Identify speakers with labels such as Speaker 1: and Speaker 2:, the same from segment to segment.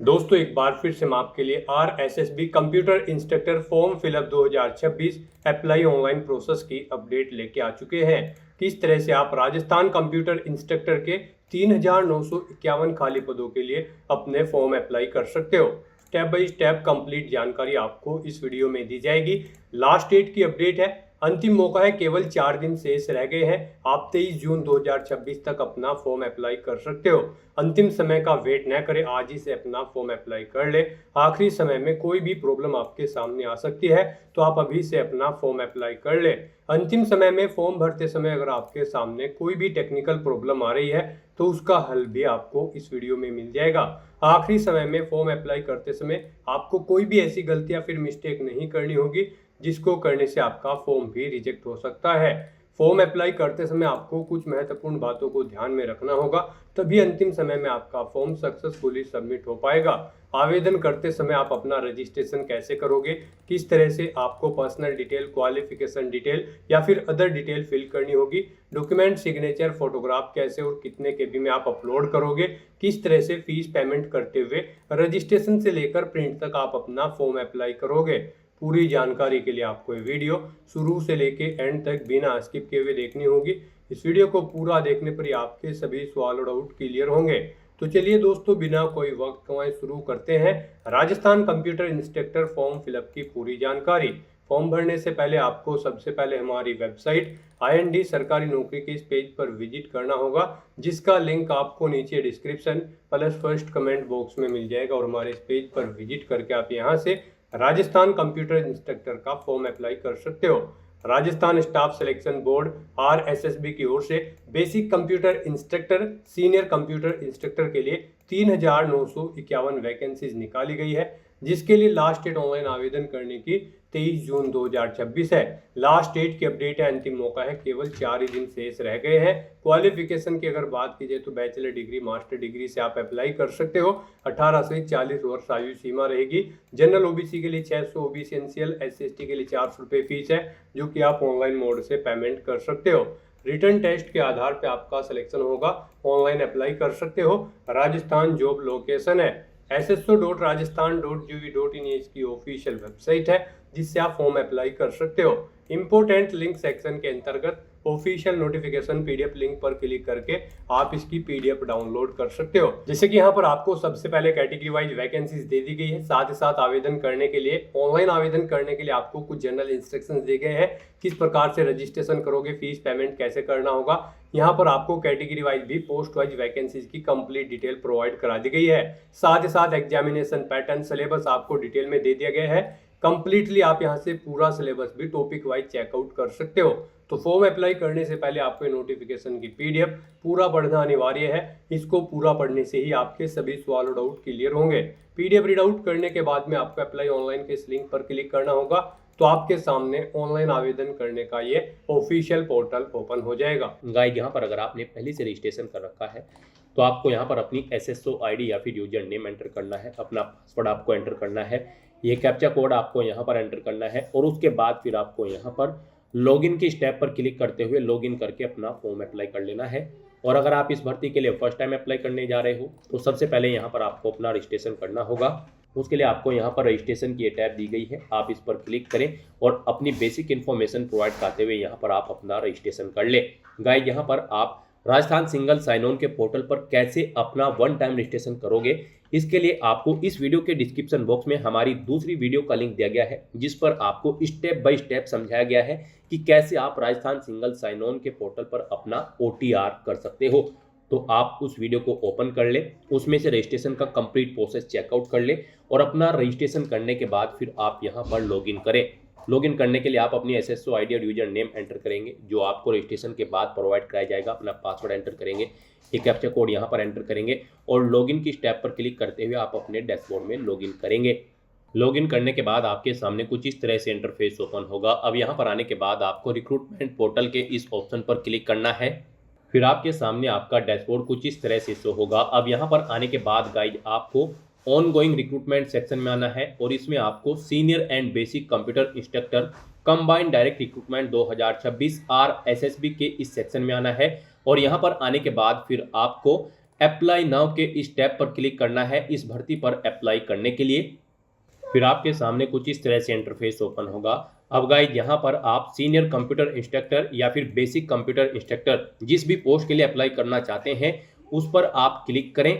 Speaker 1: दोस्तों एक बार फिर से मैं आपके लिए RSSB computer instructor form fill up 2026 apply online process की अपडेट लेके आ चुके हैं। किस तरह से आप राजस्थान कंप्यूटर इंस्ट्रक्टर के 3951 खाली पदों के लिए अपने फॉर्म अप्लाई कर सकते हो। स्टेप बाय स्टेप कंप्लीट जानकारी आपको इस वीडियो में दी जाएगी। लास्ट डेट की अपडेट है, अंतिम मौका है, केवल 4 दिन शेष रह गए हैं। आप 23 जून 2026 तक अपना फॉर्म अप्लाई कर सकते हो। अंतिम समय का वेट न करें, आज ही से अपना फॉर्म अप्लाई कर ले। आखिरी समय में कोई भी प्रॉब्लम आपके सामने आ सकती है, तो आप अभी से अपना फॉर्म अप्लाई कर ले। अंतिम समय में फॉर्म भरते समय अगर आपके सामने कोई भी टेक्निकल प्रॉब्लम आ रही है तो उसका हल भी आपको इस वीडियो में मिल जाएगा। आखिरी समय में फॉर्म अप्लाई करते समय आपको कोई भी ऐसी गलती या फिर मिस्टेक नहीं करनी होगी जिसको करने से आपका फॉर्म भी रिजेक्ट हो सकता है। फॉर्म अप्लाई करते समय आपको कुछ महत्वपूर्ण बातों को ध्यान में रखना होगा, तभी अंतिम समय में आपका फॉर्म सक्सेसफुली सबमिट हो पाएगा। आवेदन करते समय आप अपना रजिस्ट्रेशन कैसे करोगे, किस तरह से आपको पर्सनल डिटेल, क्वालिफिकेशन डिटेल या फिर अदर डिटेल फिल करनी होगी, डॉक्यूमेंट, सिग्नेचर, फोटोग्राफ कैसे और कितने केबी में आप अपलोड करोगे, किस तरह से फीस पेमेंट करते हुए रजिस्ट्रेशन से लेकर प्रिंट तक आप अपना फॉर्म अप्लाई करोगे। पूरी जानकारी के लिए आपको ये वीडियो शुरू से लेके एंड तक बिना स्किप किए हुए देखनी होगी। इस वीडियो को पूरा देखने पर ही आपके सभी सवाल और डाउट क्लियर होंगे। तो चलिए दोस्तों, बिना कोई वक्त गंवाए शुरू करते हैं Rajasthan computer instructor form fill up की पूरी जानकारी। फॉर्म भरने से पहले आपको सबसे पहले हमारी वेबसाइट IND सरकारी नौकरी के इस पेज पर विजिट करना होगा, जिसका लिंक आपको नीचे description plus first comment box में मिल जाएगा। और हमारे इस पेज पर विजिट करके आप यहां से राजस्थान कंप्यूटर इंस्ट्रक्टर का फॉर्म अप्लाई कर सकते हो। Rajasthan staff selection board RSSB की ओर से basic computer instructor, senior computer instructor के लिए 3951 वैकेंसीज निकाली गई है, जिसके लिए लास्ट डेट ऑनलाइन आवेदन करने की 23 जून 2026 है। लास्ट डेट की अपडेट है, अंतिम मौका है, केवल 4 ही दिन शेष रह गए हैं। क्वालिफिकेशन की अगर बात की जाए तो बैचलर डिग्री, मास्टर डिग्री से आप अप्लाई कर सकते हो। 18 से 40 वर्ष आयु सीमा रहेगी। जनरल OBC के लिए 600, OBC NCL SC/ST के लिए 400 रुपये फीस है, जो कि आप ऑनलाइन मोड से पेमेंट कर सकते हो। रिटर्न टेस्ट के आधार पर आपका सिलेक्शन होगा, ऑनलाइन अप्लाई कर सकते हो। राजस्थान जॉब लोकेशन है sso.rajasthan.gov.in इसकी ऑफिशियल वेबसाइट है, जिससे आप फॉर्म अप्लाई कर सकते हो। इंपोर्टेंट लिंक सेक्शन के अंतर्गत ऑफिशियल नोटिफिकेशन PDF लिंक पर क्लिक करके आप इसकी PDF डाउनलोड कर सकते हो। जैसे कि यहाँ पर आपको सबसे पहले कैटेगरी वाइज वैकेंसीज दे दी गई है। साथ ही साथ आवेदन करने के लिए, ऑनलाइन आवेदन करने के लिए आपको कुछ जनरल इंस्ट्रक्शंस दिए गए हैं, किस प्रकार से रजिस्ट्रेशन करोगे, फीस पेमेंट कैसे करना होगा। यहाँ पर आपको कैटेगरी वाइज भी, पोस्ट वाइज वैकेंसीज की कंप्लीट डिटेल प्रोवाइड करा दी गई है। साथ ही साथ एग्जामिनेशन पैटर्न, सिलेबस आपको डिटेल में दे दिया गया है। कंप्लीटली आप यहाँ से पूरा सिलेबस भी टॉपिक वाइज चेकआउट कर सकते हो। तो फॉर्म अप्लाई करने से पहले आपको नोटिफिकेशन की PDF पूरा पढ़ना अनिवार्य है। इसको पूरा पढ़ने से ही आपके सभी सवाल और डाउट क्लियर होंगे। PDF रीड आउट करने के बाद में आपको अप्लाई ऑनलाइन के इस लिंक पर क्लिक करना होगा, तो आपके सामने ऑनलाइन आवेदन करने का ये ऑफिशियल पोर्टल ओपन हो जाएगा।
Speaker 2: गाइड, यहाँ पर अगर आपने पहले से रजिस्ट्रेशन कर रखा है तो आपको यहाँ पर अपनी SSO ID या फिर यूजर नेम एंटर करना है, अपना पासवर्ड आपको एंटर करना है, ये कैप्चा कोड आपको यहाँ पर एंटर करना है, और उसके बाद फिर आपको यहाँ पर लॉगिन की स्टेप पर क्लिक करते हुए लॉगिन करके अपना फॉर्म अप्लाई कर लेना है। और अगर आप इस भर्ती के लिए फर्स्ट टाइम अप्लाई करने जा रहे हो तो सबसे पहले यहाँ पर आपको अपना रजिस्ट्रेशन करना होगा। उसके लिए आपको यहाँ पर रजिस्ट्रेशन की टैब दी गई है, आप इस पर क्लिक करें और अपनी बेसिक इन्फॉर्मेशन प्रोवाइड करते हुए यहाँ पर आप अपना रजिस्ट्रेशन कर ले। गाइड, यहाँ पर आप राजस्थान सिंगल साइन ऑन के पोर्टल पर कैसे अपना वन टाइम रजिस्ट्रेशन करोगे, इसके लिए आपको इस वीडियो के डिस्क्रिप्शन बॉक्स में हमारी दूसरी वीडियो का लिंक दिया गया है, जिस पर आपको स्टेप बाय स्टेप समझाया गया है कि कैसे आप राजस्थान सिंगल साइन ऑन के पोर्टल पर अपना OTR कर सकते हो। तो आप उस वीडियो को ओपन कर ले, उसमें से रजिस्ट्रेशन का कंप्लीट प्रोसेस चेकआउट कर ले और अपना रजिस्ट्रेशन करने के बाद फिर आप यहाँ पर लॉगिन करें। लॉगिन करने के लिए आप अपनी SSO ID और यूजर नेम एंटर करेंगे, जो आपको रजिस्ट्रेशन के बाद प्रोवाइड कराया जाएगा। अपना पासवर्ड एंटर करेंगे, एक कैप्चा कोड यहाँ पर एंटर करेंगे और लॉगिन की स्टेप पर क्लिक करते हुए आप अपने डैशबोर्ड में लॉगिन करेंगे। लॉगिन करने के बाद आपके सामने कुछ इस तरह से इंटरफेस ओपन होगा। अब यहाँ पर आने के बाद आपको रिक्रूटमेंट पोर्टल के इस ऑप्शन पर क्लिक करना है, फिर आपके सामने आपका डैशबोर्ड कुछ इस तरह से शो होगा। अब यहाँ पर आने के बाद गाइड आपको ऑन गोइंग रिक्रूटमेंट सेक्शन में आना है और इसमें आपको senior and basic computer instructor combined direct recruitment 2026 RSSB के इस सेक्शन में आना है। और यहाँ पर आने के बाद फिर आपको अप्लाई नाउ के इस टैब पर क्लिक करना है इस भर्ती पर अप्लाई करने के लिए। फिर आपके सामने कुछ इस तरह से इंटरफेस ओपन होगा। अब गाइस यहाँ पर आप सीनियर कंप्यूटर इंस्ट्रक्टर या फिर बेसिक कंप्यूटर इंस्ट्रक्टर जिस भी पोस्ट के लिए अप्लाई करना चाहते हैं उस पर आप क्लिक करें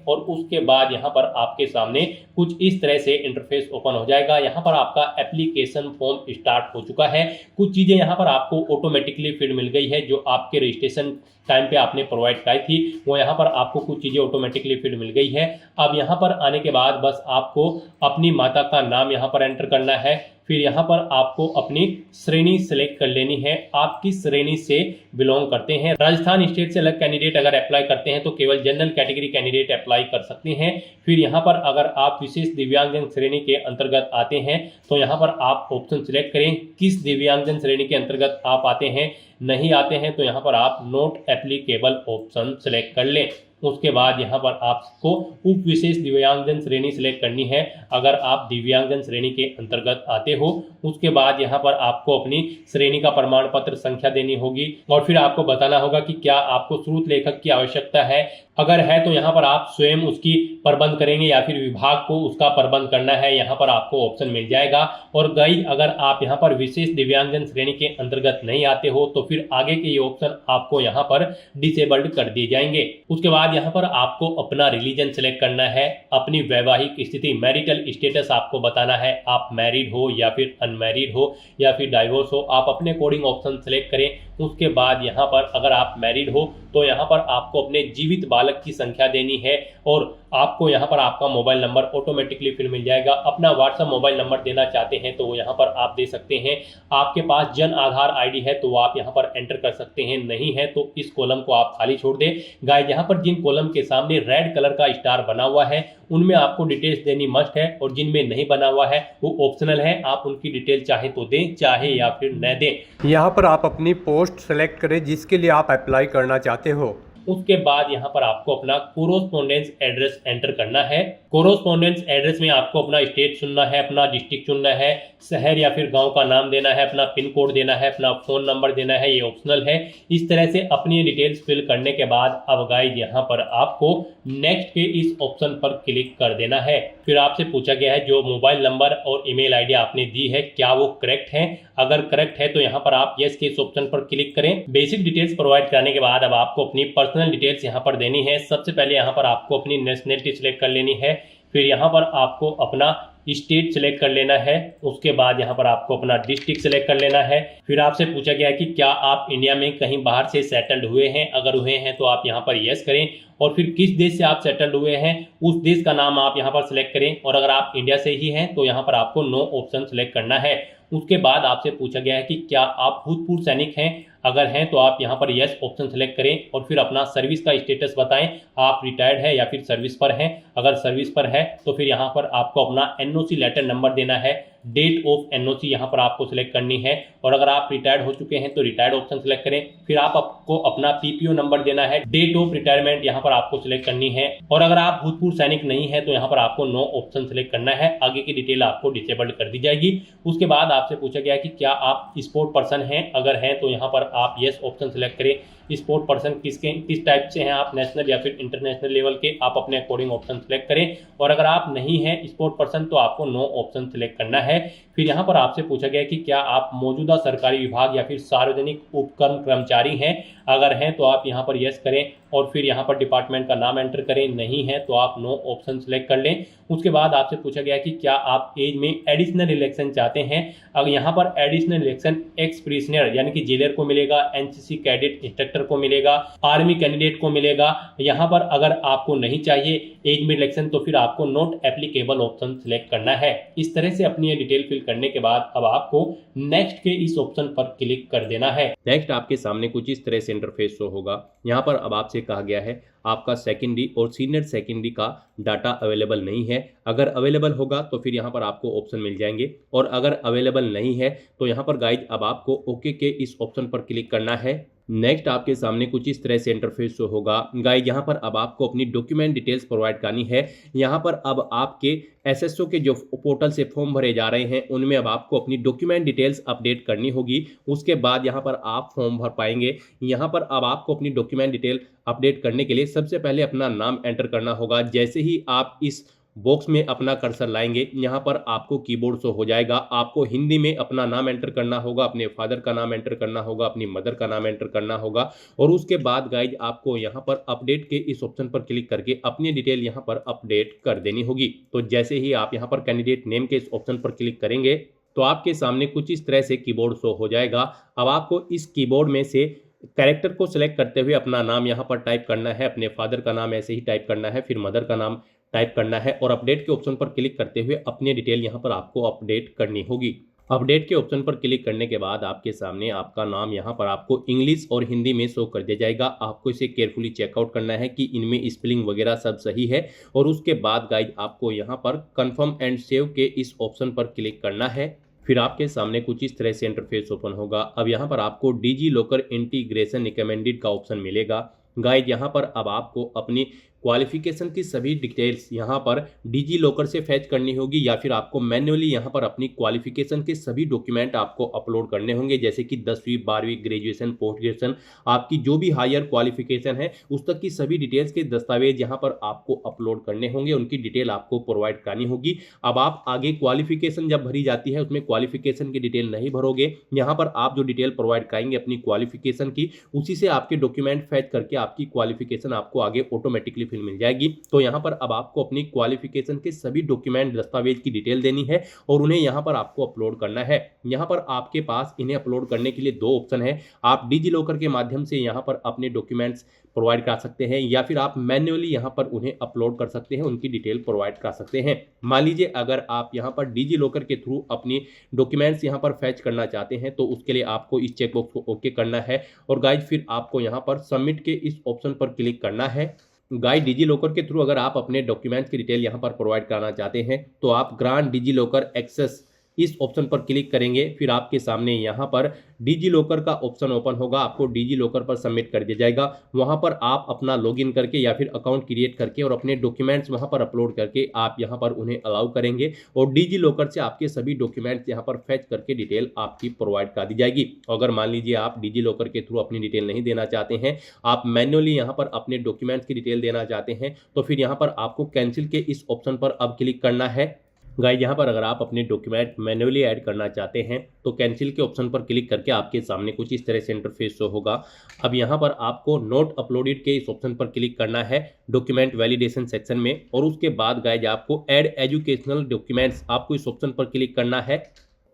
Speaker 2: और उसके बाद यहाँ पर आपके सामने कुछ इस तरह से इंटरफेस ओपन हो जाएगा। यहाँ पर आपका एप्लीकेशन फॉर्म स्टार्ट हो चुका है। कुछ चीज़ें यहाँ पर आपको ऑटोमेटिकली फिल मिल गई है जो आपके रजिस्ट्रेशन टाइम पे आपने प्रोवाइड कराई थी, वो यहाँ पर आपको कुछ चीज़ें ऑटोमेटिकली फिल मिल गई है। अब यहाँ पर आने के बाद बस आपको अपनी माता का नाम यहाँ पर एंटर करना है। फिर यहाँ पर आपको अपनी श्रेणी सेलेक्ट कर लेनी है, आप किस श्रेणी से बिलोंग करते हैं। राजस्थान स्टेट से अलग कैंडिडेट अगर अप्लाई करते हैं तो केवल जनरल कैटेगरी कैंडिडेट अप्लाई कर सकते हैं। फिर यहाँ पर अगर आप विशेष दिव्यांगजन श्रेणी के अंतर्गत आते हैं तो यहाँ पर आप ऑप्शन सिलेक्ट करें किस दिव्यांगजन श्रेणी के अंतर्गत आप आते हैं। नहीं आते हैं तो यहाँ पर आप नॉट एप्लीकेबल ऑप्शन सिलेक्ट कर लें। उसके बाद यहाँ पर आपको उप विशेष दिव्यांगजन श्रेणी सिलेक्ट करनी है अगर आप दिव्यांगजन श्रेणी के अंतर्गत आते हो। उसके बाद यहाँ पर आपको अपनी श्रेणी का प्रमाण पत्र संख्या देनी होगी और फिर आपको बताना होगा कि क्या आपको स्रोत लेखक की आवश्यकता है। अगर है तो यहाँ पर आप स्वयं उसकी प्रबंध करेंगे या फिर विभाग को उसका प्रबंध करना है, यहाँ पर आपको ऑप्शन मिल जाएगा। और गाइस अगर आप यहाँ पर विशेष दिव्यांगजन श्रेणी के अंतर्गत नहीं आते हो तो फिर आगे के ये ऑप्शन आपको यहाँ पर डिसेबल्ड कर दिए जाएंगे। उसके बाद यहाँ पर आपको अपना रिलीजन सेलेक्ट करना है, अपनी वैवाहिक स्थिति मैरिटल स्टेटस आपको बताना है, आप मैरिड हो या फिर अनमैरिड हो या फिर डाइवोर्स हो, आप अपने अकॉर्डिंग ऑप्शन सेलेक्ट करें। उसके बाद यहाँ पर अगर आप मैरिड हो तो यहाँ पर आपको अपने जीवित बालक की संख्या देनी है और आपको यहाँ पर आपका मोबाइल नंबर ऑटोमेटिकली फिर मिल जाएगा। अपना व्हाट्सएप मोबाइल नंबर देना चाहते हैं तो वो यहाँ पर आप दे सकते हैं। आपके पास जन आधार आईडी है तो वो आप यहाँ पर एंटर कर सकते हैं, नहीं है तो इस कॉलम को आप खाली छोड़ दें। गाइस यहाँ पर जिन कॉलम के सामने रेड कलर का स्टार बना हुआ है उनमें आपको डिटेल्स देनी मस्ट है और जिनमें नहीं बना हुआ है वो ऑप्शनल है, आप उनकी डिटेल चाहे तो दें चाहे या फिर न दें।
Speaker 1: यहाँ पर आप अपनी पोस्ट सेलेक्ट करें जिसके लिए आप अप्लाई करना चाहते हो।
Speaker 2: उसके बाद यहाँ पर आपको अपना कोरोस्पोंडेंस एड्रेस एंटर करना है। कोरोस्पोंडेंस एड्रेस में आपको अपना स्टेट चुनना है, अपना डिस्ट्रिक्ट चुनना है, शहर या फिर गांव का नाम देना है, अपना पिन कोड देना है, अपना फ़ोन नंबर देना है, ये ऑप्शनल है। इस तरह से अपनी डिटेल्स फिल करने के बाद अब गाइस यहाँ पर आपको नेक्स्ट के इस ऑप्शन पर क्लिक कर देना है। फिर आपसे पूछा गया है जो मोबाइल नंबर और ईमेल आईडी आपने दी है क्या वो करेक्ट है। अगर करेक्ट है तो यहाँ पर आप यस के इस ऑप्शन पर क्लिक करें। बेसिक डिटेल्स प्रोवाइड कराने के बाद अब आपको अपनी पर्सनल डिटेल्स यहाँ पर देनी है। सबसे पहले यहाँ पर आपको अपनी नेशनलिटी सिलेक्ट कर लेनी है, फिर यहाँ पर आपको अपना स्टेट सिलेक्ट कर लेना है, उसके बाद यहाँ पर आपको अपना डिस्ट्रिक्ट सिलेक्ट कर लेना है। फिर आपसे पूछा गया है कि क्या आप इंडिया में कहीं बाहर से सेटल्ड हुए हैं, अगर हुए हैं तो आप यहाँ पर यस करें और फिर किस देश से आप सेटल्ड हुए हैं उस देश का नाम आप यहाँ पर सिलेक्ट करें और अगर आप इंडिया से ही हैं तो यहाँ पर आपको नो ऑप्शन सिलेक्ट करना है। उसके बाद आपसे पूछा गया है कि क्या आप भूतपूर्व सैनिक हैं, अगर हैं तो आप यहाँ पर यस ऑप्शन सेलेक्ट करें और फिर अपना सर्विस का स्टेटस बताएं, आप रिटायर्ड है या फिर सर्विस पर हैं। अगर सर्विस पर है तो फिर यहाँ पर आपको अपना एनओसी लेटर नंबर देना है, डेट ऑफ एनओसी यहाँ पर आपको सिलेक्ट करनी है और अगर आप रिटायर्ड हो चुके हैं तो रिटायर्ड ऑप्शन सेलेक्ट करें। फिर आपको अपना पीपीओ नंबर देना है, डेट ऑफ रिटायरमेंट यहाँ पर आपको सिलेक्ट करनी है और अगर आप भूतपूर्व सैनिक नहीं है तो यहाँ पर आपको नो ऑप्शन सेलेक्ट करना है। आगे की डिटेल आपको डिसेबल्ड कर दी जाएगी। उसके बाद आपसे पूछा गया कि क्या आप स्पोर्ट पर्सन हैं, अगर हैं तो यहाँ पर आप यस ऑप्शन सेलेक्ट करें। स्पोर्ट पर्सन किस टाइप से हैं, आप नेशनल या फिर इंटरनेशनल लेवल के, आप अपने अकॉर्डिंग ऑप्शन सेलेक्ट करें और अगर आप नहीं हैं स्पोर्ट पर्सन तो आपको नो ऑप्शन सेलेक्ट करना है। फिर यहाँ पर आपसे पूछा गया कि क्या आप मौजूदा सरकारी विभाग या फिर सार्वजनिक उपक्रम कर्मचारी हैं, अगर हैं तो आप यहाँ पर यस करें और फिर यहाँ पर डिपार्टमेंट का नाम एंटर करें, नहीं है तो आप नो ऑप्शन सेलेक्ट कर लें। उसके बाद आपसे पूछा गया कि क्या आप एज में एडिशनल इलेक्शन चाहते हैं, अगर यहाँ पर एडिशनल इलेक्शन एक्स प्रिजनर यानी कि जेलर को मिलेगा, एनसीसी कैडेट इंस्ट्रक्टर को मिलेगा, आर्मी कैंडिडेट को मिलेगा। यहाँ पर अगर आपको नहीं चाहिए एज में इलेक्शन तो फिर आपको नॉट एप्लीकेबल ऑप्शन सिलेक्ट करना है। इस तरह से अपनी ये डिटेल फिल करने के बाद अब आपको नेक्स्ट के इस ऑप्शन पर क्लिक कर देना है। नेक्स्ट आपके सामने कुछ इस तरह से इंटरफेस शो होगा। यहाँ पर अब आपसे कहा गया है आपका सेकेंडरी और सीनियर सेकेंडरी का डाटा अवेलेबल नहीं है, अगर अवेलेबल होगा तो फिर यहाँ पर आपको ऑप्शन मिल जाएंगे और अगर अवेलेबल नहीं है तो यहाँ पर गाइज अब आपको ओके के इस ऑप्शन पर क्लिक करना है। नेक्स्ट आपके सामने कुछ इस तरह से इंटरफेस शो होगा। गाइस यहाँ पर अब आपको अपनी डॉक्यूमेंट डिटेल्स प्रोवाइड करनी है। यहाँ पर अब आपके एसएसओ के जो पोर्टल से फॉर्म भरे जा रहे हैं उनमें अब आपको अपनी डॉक्यूमेंट डिटेल्स अपडेट करनी होगी। उसके बाद यहाँ पर आप फॉर्म भर पाएंगे। यहाँ पर अब आपको अपनी डॉक्यूमेंट डिटेल अपडेट करने के लिए सबसे पहले अपना नाम एंटर करना होगा। जैसे ही आप इस बॉक्स में अपना कर्सर लाएंगे यहाँ पर आपको कीबोर्ड शो हो जाएगा। आपको हिंदी में अपना नाम एंटर करना होगा, अपने फादर का नाम एंटर करना होगा, अपनी मदर का नाम एंटर करना होगा और उसके बाद गाइज आपको यहाँ पर अपडेट के इस ऑप्शन पर क्लिक करके अपनी डिटेल यहाँ पर अपडेट कर देनी होगी। तो जैसे ही आप यहाँ पर कैंडिडेट नेम के इस ऑप्शन पर क्लिक करेंगे तो आपके सामने कुछ इस तरह से कीबोर्ड शो हो जाएगा। अब आपको इस कीबोर्ड में से कैरेक्टर को सिलेक्ट करते हुए अपना नाम यहाँ पर टाइप करना है, अपने फादर का नाम ऐसे ही टाइप करना है, फिर मदर का नाम टाइप करना है और अपडेट के ऑप्शन पर क्लिक करते हुए अपनी डिटेल यहाँ पर आपको अपडेट करनी होगी। अपडेट के ऑप्शन पर क्लिक करने के बाद आपके सामने आपका नाम यहाँ पर आपको इंग्लिश और हिंदी में शो कर दिया जाएगा। आपको इसे केयरफुली चेकआउट करना है कि इनमें स्पेलिंग वगैरह सब सही है और उसके बाद गाइज आपको यहाँ पर कन्फर्म एंड सेव के इस ऑप्शन पर क्लिक करना है। फिर आपके सामने कुछ इस तरह से इंटरफेस ओपन होगा। अब यहाँ पर आपको डिजी लॉकर इंटीग्रेशन रिकमेंडेड का ऑप्शन मिलेगा। गाइड यहाँ पर अब आपको अपनी क्वालिफिकेशन की सभी डिटेल्स यहाँ पर डिजी लॉकर से फैच करनी होगी या फिर आपको मैन्युअली यहाँ पर अपनी क्वालिफिकेशन के सभी डॉक्यूमेंट आपको अपलोड करने होंगे, जैसे कि 10वीं 12वीं ग्रेजुएशन पोस्ट ग्रेजुएशन आपकी जो भी हायर क्वालिफिकेशन है उस तक की सभी डिटेल्स के दस्तावेज यहाँ पर आपको अपलोड करने होंगे, उनकी डिटेल आपको प्रोवाइड करनी होगी। अब आप आगे क्वालिफिकेशन जब भरी जाती है उसमें क्वालिफिकेशन की डिटेल नहीं भरोगे, यहाँ पर आप जो डिटेल प्रोवाइड कराएंगे अपनी क्वालिफिकेशन की उसी से आपके डॉक्यूमेंट फैच करके आपकी क्वालिफिकेशन आपको आगे ऑटोमेटिकली मिल जाएगी। तो यहाँ पर अब आपको अपनी क्वालिफिकेशन के सभी डॉक्यूमेंट दस्तावेज की डिटेल देनी है और उन्हें यहाँ पर आपको अपलोड करना है। यहाँ पर आपके पास इन्हें अपलोड करने के लिए दो ऑप्शन है। आप डिजी लॉकर के माध्यम से यहाँ पर अपने डॉक्यूमेंट्स प्रोवाइड कर सकते हैं या फिर आप मैन्युअली यहाँ पर उन्हें अपलोड कर सकते हैं, उनकी डिटेल प्रोवाइड कर सकते हैं। मान लीजिए अगर आप यहाँ पर डिजी लॉकर के थ्रू अपनी डॉक्यूमेंट्स यहाँ पर फैच करना चाहते हैं तो उसके लिए आपको इस चेकबॉक्स को ओके करना है और गाइज फिर आपको यहाँ पर सबमिट के इस ऑप्शन पर क्लिक करना है। गाइड डिजी लॉकर के थ्रू अगर आप अपने डॉक्यूमेंट्स की डिटेल यहाँ पर प्रोवाइड कराना चाहते हैं तो आप ग्रांट डिजी लॉकर एक्सेस इस ऑप्शन पर क्लिक करेंगे। फिर आपके सामने यहाँ पर डिजी लॉकर का ऑप्शन ओपन होगा, आपको डिजी लॉकर पर सबमिट कर दिया जाएगा। वहाँ पर आप अपना लॉगिन करके या फिर अकाउंट क्रिएट करके और अपने डॉक्यूमेंट्स वहाँ पर अपलोड करके आप यहाँ पर उन्हें अलाउ करेंगे और डिजी लॉकर से आपके सभी डॉक्यूमेंट्स यहाँ पर फैच करके डिटेल आपकी प्रोवाइड कर दी जाएगी। अगर मान लीजिए आप डिजी लॉकर के थ्रू अपनी डिटेल नहीं देना चाहते हैं, आप मैन्युअली यहाँ पर अपने डॉक्यूमेंट्स की डिटेल देना चाहते हैं तो फिर यहाँ पर आपको कैंसिल के इस ऑप्शन पर अब क्लिक करना है। गाइस यहाँ पर अगर आप अपने डॉक्यूमेंट मैन्युअली ऐड करना चाहते हैं तो कैंसिल के ऑप्शन पर क्लिक करके आपके सामने कुछ इस तरह से इंटरफेस शो होगा। अब यहाँ पर आपको नोट अपलोडेड के इस ऑप्शन पर क्लिक करना है डॉक्यूमेंट वैलिडेशन सेक्शन में और उसके बाद गाइस आपको ऐड एजुकेशनल डॉक्यूमेंट्स आपको इस ऑप्शन पर क्लिक करना है।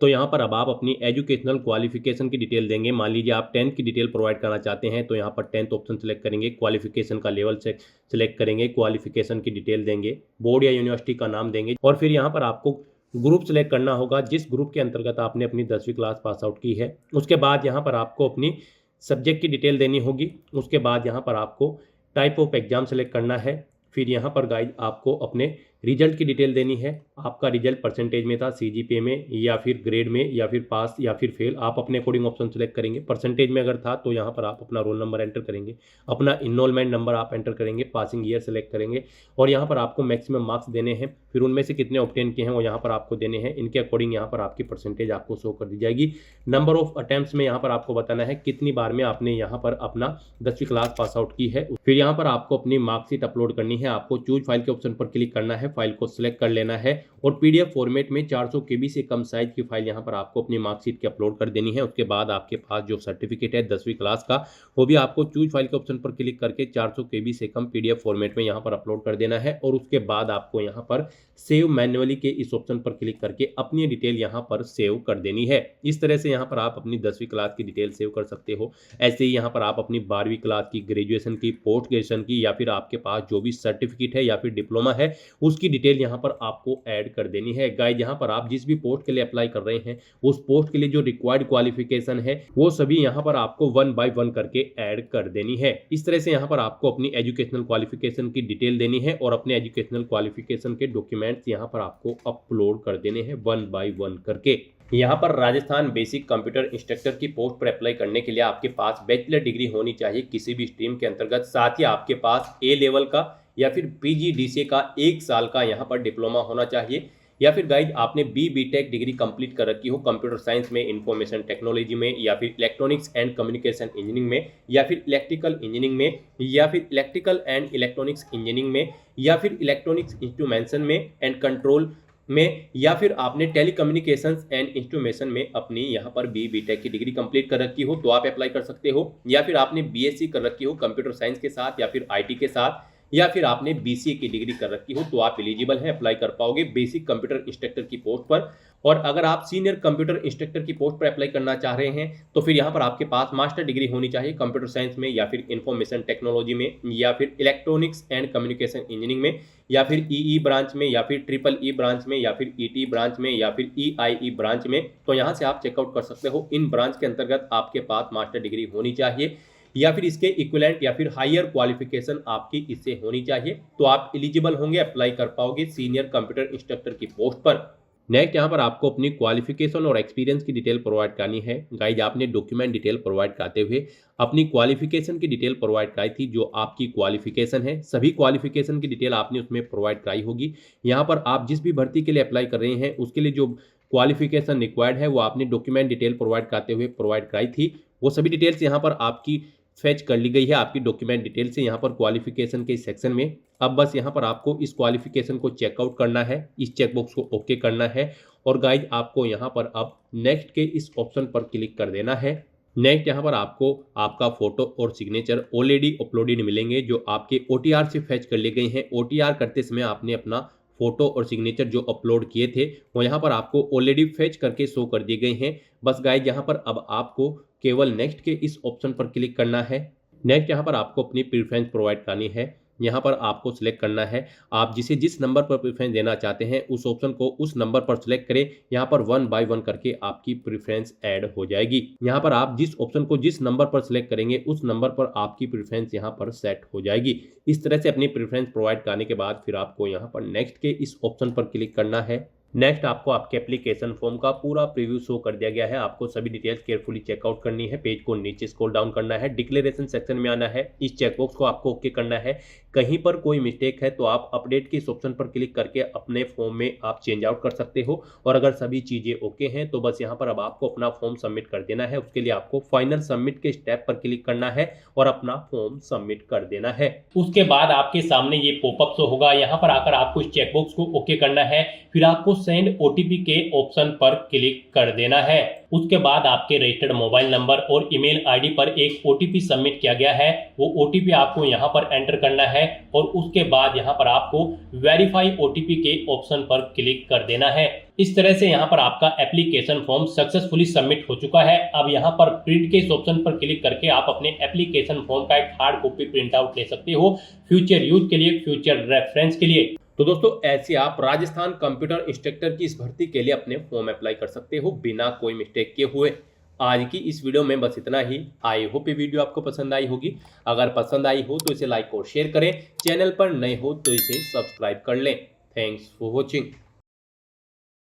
Speaker 2: तो यहाँ पर अब आप अपनी एजुकेशनल क्वालिफिकेशन की डिटेल देंगे। मान लीजिए आप 10th की डिटेल प्रोवाइड करना चाहते हैं तो यहाँ पर 10th ऑप्शन सेलेक्ट करेंगे, क्वालिफिकेशन का लेवल से सिलेक्ट करेंगे, क्वालिफिकेशन की डिटेल देंगे, बोर्ड या यूनिवर्सिटी का नाम देंगे और फिर यहाँ पर आपको ग्रुप सेलेक्ट करना होगा जिस ग्रुप के अंतर्गत आपने अपनी 10वीं क्लास पास आउट की है। उसके बाद यहाँ पर आपको अपनी सब्जेक्ट की डिटेल देनी होगी। उसके बाद यहाँ पर आपको टाइप ऑफ एग्जाम सेलेक्ट करना है। फिर यहाँ पर गाइड आपको अपने रिजल्ट की डिटेल देनी है। आपका रिजल्ट परसेंटेज में था, सीजीपीए में या फिर ग्रेड में या फिर पास या फिर फेल, आप अपने अकॉर्डिंग ऑप्शन सेलेक्ट करेंगे। परसेंटेज में अगर था तो यहाँ पर आप अपना रोल नंबर एंटर करेंगे, अपना इनरोलमेंट नंबर आप एंटर करेंगे, पासिंग ईयर सेलेक्ट करेंगे और यहाँ पर आपको मैक्सिमम मार्क्स देने हैं। फिर उनमें से कितने ऑब्टेन किए हैं वो यहाँ पर आपको देने हैं। इनके अकॉर्डिंग यहाँ पर आपकी परसेंटेज आपको शो कर दी जाएगी। नंबर ऑफ अटैम्प्ट्स में यहाँ पर आपको बताना है कितनी बार में आपने यहाँ पर अपना 10वीं क्लास पास आउट की है। फिर यहाँ पर आपको अपनी मार्कशीट अपलोड करनी है। आपको चूज फाइल के ऑप्शन पर क्लिक करना है, फाइल को सिलेक्ट कर लेना है और पीडीएफ फॉर्मेट में 400 केबी से कम साइज की फाइल यहाँ पर आपको अपनी मार्कशीट की अपलोड कर देनी है। उसके बाद आपके पास जो सर्टिफिकेट है 10वीं क्लास का वो भी आपको चूज फाइल के ऑप्शन पर क्लिक करके 400 केबी से कम पीडीएफ फॉर्मेट में यहाँ पर अपलोड कर देना है और उसके बाद आपको यहाँ पर सेव मैन्युअली के इस ऑप्शन पर क्लिक करके अपनी डिटेल यहाँ पर सेव कर देनी है। इस तरह से यहाँ पर आप अपनी 10वीं क्लास की डिटेल सेव कर सकते हो। ऐसे ही यहाँ पर आप अपनी 12वीं क्लास की, ग्रेजुएशन की, पोस्ट ग्रेजुएशन की या फिर आपके पास जो भी सर्टिफिकेट है या फिर डिप्लोमा है उसकी उसकी डिटेल यहाँ पर आपको ऐड कर देनी है। गाइस यहाँ पर आप जिस भी पोस्ट के लिए अप्लाई कर रहे हैं उस पोस्ट के लिए जो रिक्वायर्ड क्वालिफिकेशन है वो सभी यहाँ पर आपको 1 बाय 1 करके ऐड कर देनी है। इस तरह से यहाँ पर आपको अपनी एजुकेशनल क्वालिफिकेशन की डिटेल देनी है और अपने एजुकेशनल क्वालिफिकेशन के डॉक्यूमेंट्स यहाँ पर आपको अपलोड कर देने हैं 1 बाय 1 करके। यहाँ पर राजस्थान बेसिक कंप्यूटर इंस्ट्रक्टर की पोस्ट पर अप्लाई करने के लिए आपके पास बैचलर डिग्री होनी चाहिए किसी भी स्ट्रीम के अंतर्गत, साथ ही आपके पास ए लेवल का या फिर PGDCA का 1 साल का यहाँ पर डिप्लोमा होना चाहिए, या फिर गाइज आपने BTech डिग्री कंप्लीट कर रखी हो कंप्यूटर साइंस में, इंफॉर्मेशन टेक्नोलॉजी में, या फिर इलेक्ट्रॉनिक्स एंड कम्युनिकेशन इंजीनियरिंग में, या फिर इलेक्ट्रिकल इंजीनियरिंग में, या फिर इलेक्ट्रिकल एंड इलेक्ट्रॉनिक्स इंजीनियरिंग में, या फिर इलेक्ट्रॉनिक्स इंस्ट्रूमेंटेशन में एंड कंट्रोल में, या फिर आपने टेलीकम्युनिकेशंस एंड इंस्ट्रूमेशन में अपनी यहाँ पर BTech की डिग्री कंप्लीट कर रखी हो तो आप अप्लाई कर सकते हो, या फिर आपने BSc कर रखी हो कंप्यूटर साइंस के साथ या फिर IT के साथ, या फिर आपने BCA की डिग्री कर रखी हो तो आप एलिजिबल हैं, अप्लाई कर पाओगे बेसिक कंप्यूटर इंस्ट्रक्टर की पोस्ट पर। और अगर आप सीनियर कंप्यूटर इंस्ट्रक्टर की पोस्ट पर अप्लाई करना चाह रहे हैं तो फिर यहाँ पर आपके पास मास्टर डिग्री होनी चाहिए कंप्यूटर साइंस में, या फिर इंफॉर्मेशन टेक्नोलॉजी में, या फिर इलेक्ट्रॉनिक्स एंड कम्युनिकेशन इंजीनियरिंग में, या फिर EE ब्रांच में, या फिर EEE ब्रांच में, या फिर ET ब्रांच में, या फिर EIE ब्रांच में। तो यहाँ से आप चेकआउट कर सकते हो। इन ब्रांच के अंतर्गत आपके पास मास्टर डिग्री होनी चाहिए या फिर इसके इक्विवेलेंट या फिर हायर क्वालिफिकेशन आपकी इससे होनी चाहिए, तो आप एलिजिबल होंगे, अप्लाई कर पाओगे सीनियर कंप्यूटर इंस्ट्रक्टर की पोस्ट पर। नेक्स्ट यहाँ पर आपको अपनी क्वालिफिकेशन और एक्सपीरियंस की डिटेल प्रोवाइड करनी है। गाइज आपने डॉक्यूमेंट डिटेल प्रोवाइड करते हुए अपनी क्वालिफिकेशन की डिटेल प्रोवाइड कराई थी, जो आपकी क्वालिफिकेशन है सभी क्वालिफिकेशन की डिटेल आपने उसमें प्रोवाइड कराई होगी। यहाँ पर आप जिस भी भर्ती के लिए अप्लाई कर रहे हैं उसके लिए जो क्वालिफिकेशन रिक्वायर्ड है वो आपने डॉक्यूमेंट डिटेल प्रोवाइड करते हुए प्रोवाइड कराई थी, वो सभी डिटेल्स यहाँ पर आपकी फेच कर ली गई है आपकी डॉक्यूमेंट डिटेल से यहाँ पर क्वालिफिकेशन के सेक्शन में। अब बस यहाँ पर आपको इस क्वालिफिकेशन को चेकआउट करना है, इस चेकबॉक्स को ओके करना है और गाइज आपको यहाँ पर अब नेक्स्ट के इस ऑप्शन पर क्लिक कर देना है। नेक्स्ट यहाँ पर आपको आपका फोटो और सिग्नेचर ऑलरेडी अपलोडेड मिलेंगे जो आपके OTR से फेच कर लिए गए हैं। OTR करते समय आपने अपना फोटो और सिग्नेचर जो अपलोड किए थे वो यहाँ पर आपको ऑलरेडी फेच करके शो कर दिए गए हैं। बस गाइज यहाँ पर अब आपको केवल नेक्स्ट के इस ऑप्शन पर क्लिक करना है। नेक्स्ट यहाँ पर आपको अपनी प्रेफरेंस प्रोवाइड करनी है। यहाँ पर आपको सिलेक्ट करना है आप जिस नंबर पर प्रेफरेंस देना चाहते हैं उस ऑप्शन को उस नंबर पर सिलेक्ट करें। यहाँ पर 1 बाय 1 करके आपकी प्रेफरेंस ऐड हो जाएगी। यहाँ पर आप जिस ऑप्शन को जिस नंबर पर सिलेक्ट करेंगे उस नंबर पर आपकी प्रेफरेंस यहाँ पर सेट हो जाएगी। इस तरह से अपनी प्रेफरेंस प्रोवाइड करने के बाद फिर आपको यहाँ पर नेक्स्ट के इस ऑप्शन पर क्लिक करना है। नेक्स्ट आपको आपके एप्लीकेशन फॉर्म का पूरा प्रीव्यू शो कर दिया गया है। आपको सभी डिटेल्स केयरफुली चेकआउट करनी है। पेज को नीचे स्क्रॉल डाउन करना है, डिक्लेरेशन सेक्शन में आना है, इस चेकबॉक्स को आपको ओके करना है। कहीं पर कोई मिस्टेक है तो आप अपडेट के इस ऑप्शन पर क्लिक करके अपने फॉर्म में आप चेंज आउट कर सकते हो। और अगर सभी चीज़ें ओके हैं तो बस यहाँ पर अब आपको अपना फॉर्म सबमिट कर देना है। उसके लिए आपको फाइनल सबमिट के स्टेप पर क्लिक करना है और अपना फॉर्म सबमिट कर देना है। उसके बाद आपके सामने ये पॉपअप शो होगा। यहाँ पर आकर आपको इस चेकबॉक्स को ओके करना है, फिर आपको सेंड OTP के ऑप्शन पर क्लिक कर देना है। उसके बाद आपके रजिस्टर्ड मोबाइल नंबर और ईमेल आईडी पर एक OTP सबमिट किया गया है, वो OTP आपको यहाँ पर एंटर करना है और उसके बाद यहाँ पर आपको वेरीफाई OTP के ऑप्शन पर क्लिक कर देना है। इस तरह से यहाँ पर आपका एप्लीकेशन फॉर्म सक्सेसफुली सबमिट हो चुका है। अब यहाँ पर प्रिंट के इस ऑप्शन पर क्लिक करके आप अपने एप्लीकेशन फॉर्म का एक हार्ड कॉपी प्रिंट आउट ले सकते हो फ्यूचर यूज के लिए, फ्यूचर रेफरेंस के लिए। तो दोस्तों ऐसे आप राजस्थान कंप्यूटर इंस्ट्रक्टर की इस भर्ती के लिए अपने फॉर्म अप्लाई कर सकते हो बिना कोई मिस्टेक किए हुए। आज की इस वीडियो में बस इतना ही। आई होप ये वीडियो आपको पसंद आई होगी। अगर पसंद आई हो तो इसे लाइक और शेयर करें, चैनल पर नए हो तो इसे सब्सक्राइब कर लें। Thanks for watching.